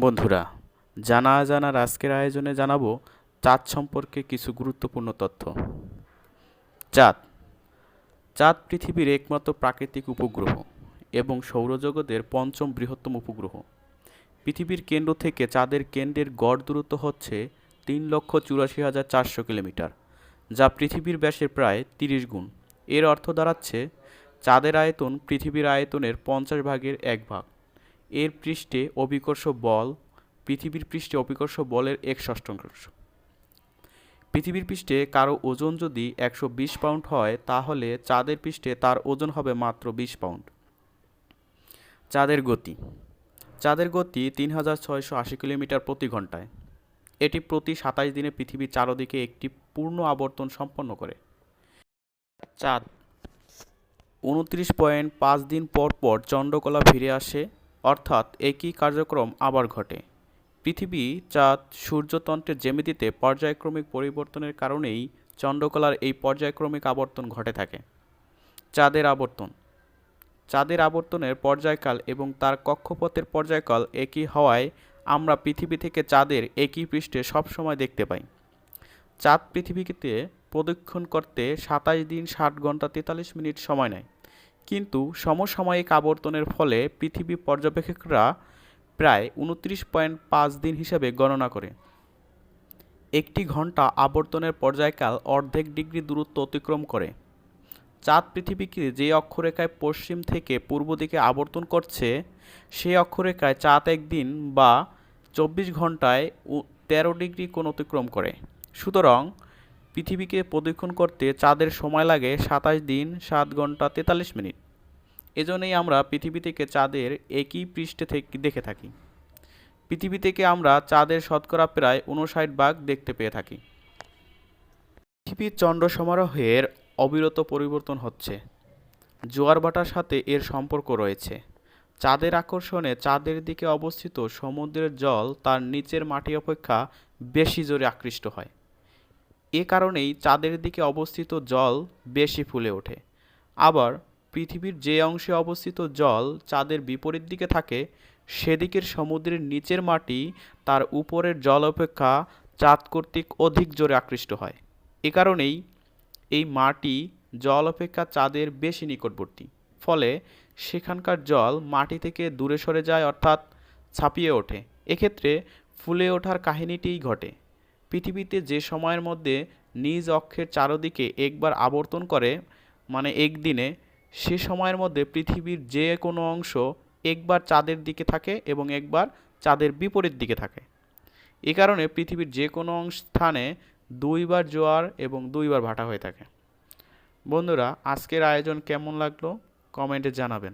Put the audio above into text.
বন্ধুরা, জানা অজানার আজকের আয়োজনে জানাবো চাঁদ সম্পর্কে কিছু গুরুত্বপূর্ণ তথ্য। চাঁদ চাঁদ পৃথিবীর একমাত্র প্রাকৃতিক উপগ্রহ এবং সৌরজগতের পঞ্চম বৃহত্তম উপগ্রহ। পৃথিবীর কেন্দ্র থেকে চাঁদের কেন্দ্রের গড় দূরত্ব হচ্ছে 3,84,400 কিলোমিটার, যা পৃথিবীর ব্যাসের প্রায় 30 গুণ। এর অর্থ দাঁড়াচ্ছে চাঁদের আয়তন পৃথিবীর আয়তনের 50 ভাগের 1 ভাগ। এর পৃষ্ঠে অভিকর্ষ বল পৃথিবীর পৃষ্ঠে অভিকর্ষ বলের 1/6। পৃথিবীর পৃষ্ঠে কারো ওজন যদি 120 পাউন্ড হয়, তাহলে চাঁদের পৃষ্ঠে তার ওজন হবে মাত্র 20 পাউন্ড। চাঁদের গতি 3680 কিলোমিটার প্রতি ঘন্টায়। এটি প্রতি 27 দিনে পৃথিবীর চারদিকে একটি পূর্ণ আবর্তন সম্পন্ন করে। চাঁদ 29.5 দিন পর পর চন্দ্রকলা ফিরে আসে, অর্থাৎ একই কার্যক্রম আবার ঘটে। পৃথিবী, চাঁদ, সূর্যতন্ত্রের জ্যামিতিতে পর্যায়ক্রমিক পরিবর্তনের কারণেই চন্দ্রকলার এই পর্যায়ক্রমিক আবর্তন ঘটে থাকে। চাঁদের আবর্তনের পর্যায়কাল এবং তার কক্ষপথের পর্যায়কাল একই হওয়ায় আমরা পৃথিবী থেকে চাঁদের একই পৃষ্ঠে সবসময় দেখতে পাই। চাঁদ পৃথিবীতে প্রদক্ষিণ করতে 27 দিন 60 ঘন্টা 43 মিনিট সময় নেয়, কিন্তু সমসাময়িক আবর্তনের ফলে পৃথিবী পর্যবেক্ষকরা প্রায় 29.5 দিন হিসাবে গণনা করে। একটি ঘন্টা আবর্তনের পর্যায়কাল অর্ধেক ডিগ্রি দূরত্ব অতিক্রম করে। চাঁদ পৃথিবীকে যে অক্ষরেখায় পশ্চিম থেকে পূর্ব দিকে আবর্তন করছে, সেই অক্ষরেখায় চাঁদ একদিন বা 24 ঘন্টায় 13 ডিগ্রি কোণ অতিক্রম করে। সুতরাং পৃথিবীকে প্রদক্ষিণ করতে চাঁদের সময় লাগে 27 দিন 7 ঘন্টা 43 মিনিট। এজন্যই আমরা পৃথিবী থেকে চাঁদের একই পৃষ্ঠে থেকে দেখে থাকি। পৃথিবী থেকে আমরা চাঁদের শতকরা প্রায় 59 ভাগ দেখতে পেয়ে থাকি। পৃথিবীর চন্দ্র সমারোহের অবিরত পরিবর্তন হচ্ছে। জোয়ার ভাটার সাথে এর সম্পর্ক রয়েছে। চাঁদের আকর্ষণে চাঁদের দিকে অবস্থিত সমুদ্রের জল তার নিচের মাটি অপেক্ষা বেশি জোরে আকৃষ্ট হয়। এ কারণেই চাঁদের দিকে অবস্থিত জল বেশি ফুলে ওঠে। আবার পৃথিবীর যে অংশে অবস্থিত জল চাঁদের বিপরীত দিকে থাকে, সেদিকের সমুদ্রের নিচের মাটি তার উপরের জল অপেক্ষা চাঁদ কর্তৃক অধিক জোরে আকৃষ্ট হয়। এ কারণেই এই মাটি জল অপেক্ষা চাঁদের বেশি নিকটবর্তী, ফলে সেখানকার জল মাটি থেকে দূরে সরে যায়, অর্থাৎ ছাপিয়ে ওঠে। এক্ষেত্রে ফুলে ওঠার কাহিনীটিই ঘটে। পৃথিবীতে যে সময়ের মধ্যে নিজ অক্ষের চারদিকে একবার আবর্তন করে, মানে একদিনে, সে সময়ের মধ্যে পৃথিবীর যে কোনো অংশ একবার চাঁদের দিকে থাকে এবং একবার চাঁদের বিপরীত দিকে থাকে। এ কারণে পৃথিবীর যে কোনো স্থানে 2 বার জোয়ার এবং 2 বার ভাটা হয়ে থাকে। বন্ধুরা, আজকের আয়োজন কেমন লাগলো কমেন্টে জানাবেন।